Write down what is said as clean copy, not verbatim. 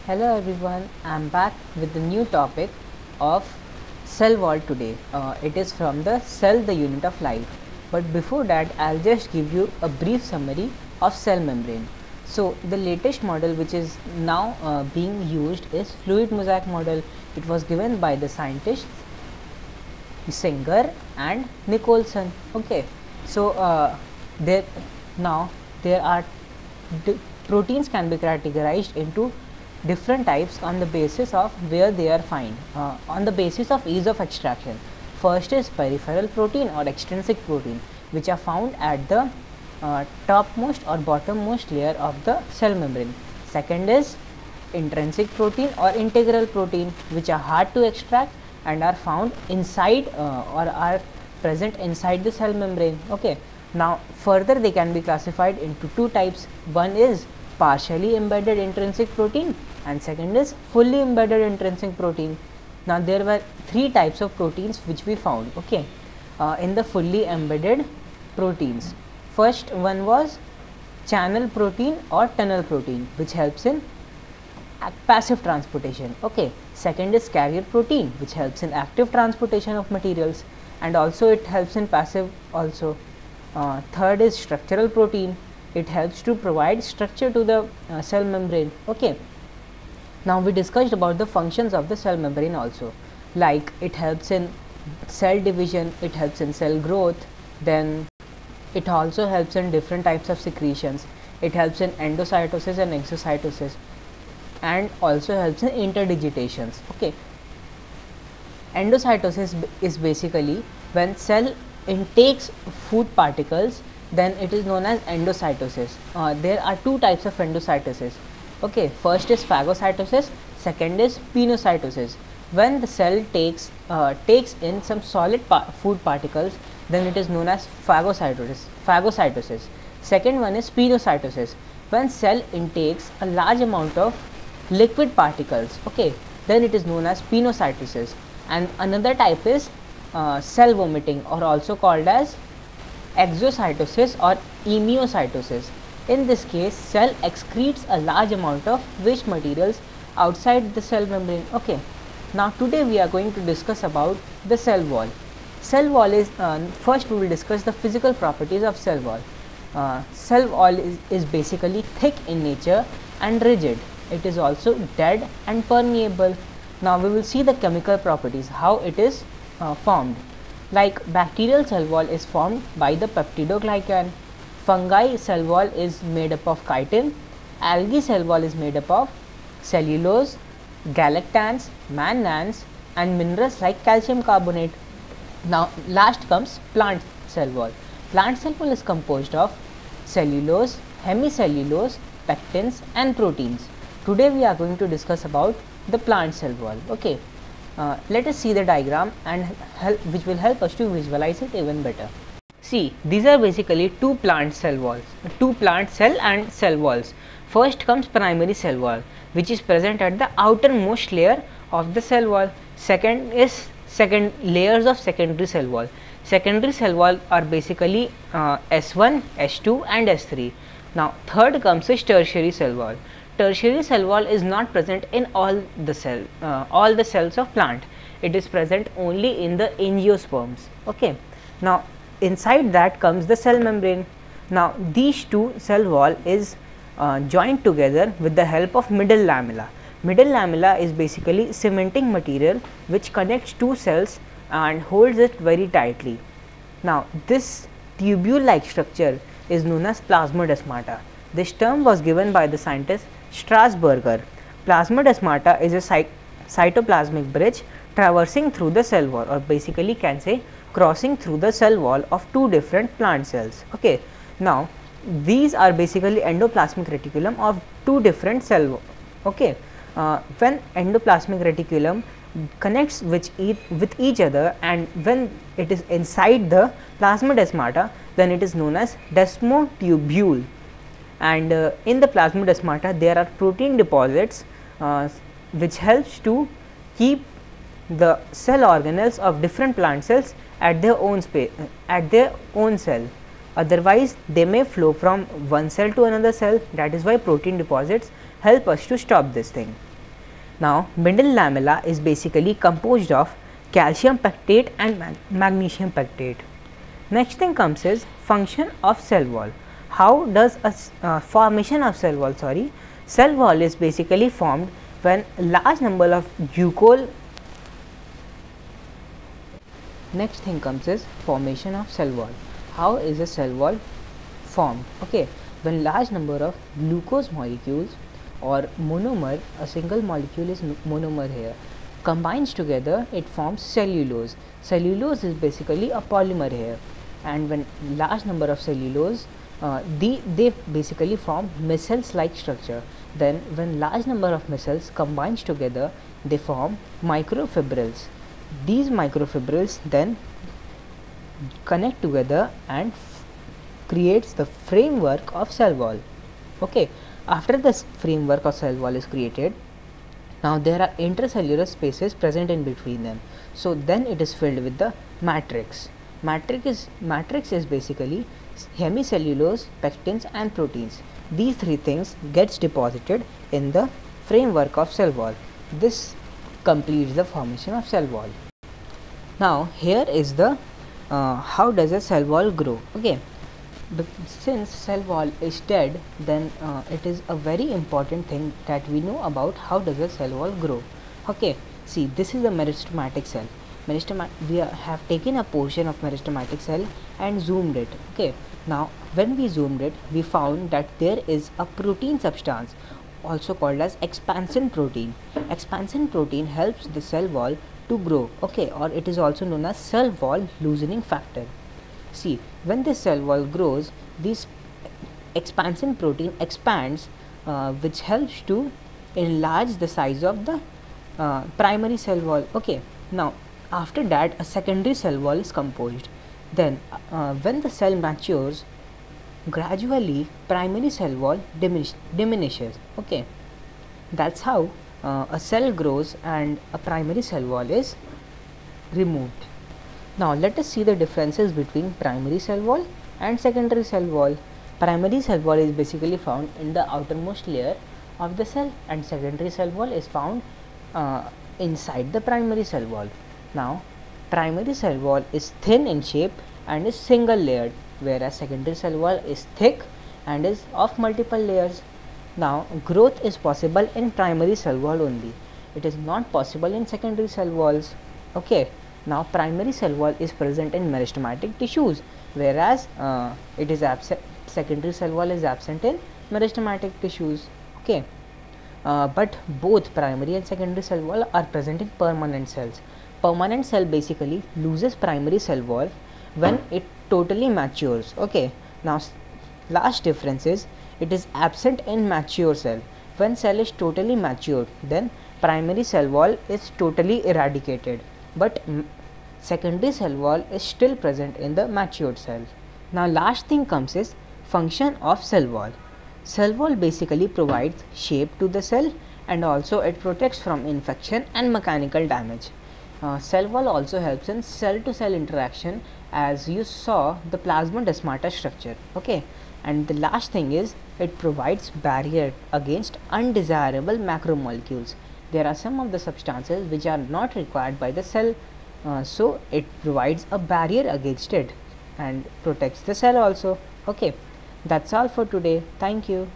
Hello everyone, I am back with the new topic of cell wall today. It is from the cell, the unit of life. But before that, I'll just give you a brief summary of cell membrane. So the latest model which is now being used is fluid mosaic model. It was given by the scientists Singer and Nicholson. Okay, so there are proteins can be categorized into different types on the basis of where they are found, on the basis of ease of extraction. First is peripheral protein or extrinsic protein, which are found at the topmost or bottommost layer of the cell membrane. Second is intrinsic protein or integral protein, which are hard to extract and are found inside or are present inside the cell membrane. Okay, now further they can be classified into two types. One is partially embedded intrinsic protein and second is fully embedded intrinsic protein. Now there were three types of proteins which we found, okay, in the fully embedded proteins. First one was channel protein or tunnel protein, which helps in passive transportation. Okay, second is carrier protein, which helps in active transportation of materials, and also it helps in passive also. Third is structural protein. It helps to provide structure to the cell membrane. Okay, now we discussed about the functions of the cell membrane also, like it helps in cell division, it helps in cell growth, then it also helps in different types of secretions. It helps in endocytosis and exocytosis, and also helps in interdigitations. Okay, endocytosis is basically when cell intakes food particles, then it is known as endocytosis. There are two types of endocytosis. Okay, first is phagocytosis, second is pinocytosis. When the cell takes in some solid food particles, then it is known as phagocytosis. Second one is pinocytosis, when cell intakes a large amount of liquid particles. Okay, then it is known as pinocytosis. And another type is cell vomiting, or also called as exocytosis or amniocytosis. In this case, cell excretes a large amount of waste materials outside the cell membrane. Okay, now today we are going to discuss about the cell wall. Cell wall is first we will discuss the physical properties of cell wall. Cell wall is basically thick in nature and rigid. It is also dead and permeable. Now we will see the chemical properties, how it is formed. Like bacterial cell wall is formed by the peptidoglycan. Fungi cell wall is made up of chitin. Algae cell wall is made up of cellulose, galactans, mannans, and minerals like calcium carbonate. Now last comes plant cell wall. Plant cell wall is composed of cellulose, hemicellulose, pectins, and proteins. Today we are going to discuss about the plant cell wall. Okay, let us see the diagram and which will help us to visualize it even better. See, these are basically two plant cell walls, two plant cell and cell walls. First comes primary cell wall, which is present at the outermost layer of the cell wall. Second is layers of secondary cell wall. Secondary cell wall are basically S1, S2 and S3. Now third comes is tertiary cell wall. Tertiary cell wall is not present in all the cells of plant. It is present only in the angiosperms. Okay, now inside that comes the cell membrane. Now these two cell wall is joined together with the help of middle lamella. Middle lamella is basically cementing material which connects two cells and holds it very tightly. Now this tubule like structure is known as plasmodesmata. This term was given by the scientist Strasburger. Plasmodesmata is a cytoplasmic bridge traversing through the cell wall, or basically can say crossing through the cell wall of two different plant cells. Okay, now these are basically endoplasmic reticulum of two different cell walls. Okay, when endoplasmic reticulum connects with each other, and when it is inside the plasmodesmata, then it is known as desmotubule. And in the plasmodesmata there are protein deposits which helps to keep the cell organelles of different plant cells at their own space, at their own cell. Otherwise they may flow from one cell to another cell. That is why protein deposits help us to stop this thing. Now middle lamella is basically composed of calcium pectate and magnesium pectate. Next thing comes is function of cell wall. How does a formation of cell wall, cell wall is basically formed when large number of glucose. Next thing comes is formation of cell wall. How is a cell wall formed? Okay, when large number of glucose molecules or monomer, a single molecule is monomer here, combines together, it forms cellulose. Cellulose is basically a polymer here, and when large number of cellulose, they basically form micelles like structure. Then when large number of micelles combines together, they form microfibrils. These microfibrils then connect together and creates the framework of cell wall. Okay, after this framework of cell wall is created, now there are intercellular spaces present in between them, so then it is filled with the matrix. Matrix is basically hemicellulose, pectins and proteins. These three things gets deposited in the framework of cell wall. This completes the formation of cell wall. Now here is the how does a cell wall grow. Okay, but since cell wall is dead, then it is a very important thing that we know about how does a cell wall grow. Okay, see, this is the meristematic cell. We have taken a portion of meristematic cell and zoomed it. Okay, now when we zoomed it, we found that there is a protein substance also called as expansion protein. Expansion protein helps the cell wall to grow. Okay, or it is also known as cell wall loosening factor. See, when this cell wall grows, this expansion protein expands, which helps to enlarge the size of the primary cell wall. Okay, now after that a secondary cell wall is composed. Then when the cell matures, gradually primary cell wall diminishes. Okay, that's how a cell grows and a primary cell wall is removed. Now let us see the differences between primary cell wall and secondary cell wall. Primary cell wall is basically found in the outermost layer of the cell, and secondary cell wall is found inside the primary cell wall. Now primary cell wall is thin in shape and is single layered, whereas secondary cell wall is thick and is of multiple layers. Now growth is possible in primary cell wall only. It is not possible in secondary cell walls. Okay, now primary cell wall is present in meristematic tissues, whereas it is absent. Secondary cell wall is absent in meristematic tissues. Okay, but both primary and secondary cell wall are present in permanent cells. Permanent cell basically loses primary cell wall when it totally matures. Okay, now last difference is it is absent in mature cell. When cell is totally matured, then primary cell wall is totally eradicated, but secondary cell wall is still present in the matured cell. Now last thing comes is function of cell wall. Cell wall basically provides shape to the cell, and also it protects from infection and mechanical damage. Cell wall also helps in cell to cell interaction, as you saw the plasmodesmata structure. Okay, and the last thing is it provides barrier against undesirable macromolecules. There are some of the substances which are not required by the cell, so it provides a barrier against it and protects the cell also. Okay, that's all for today. Thank you.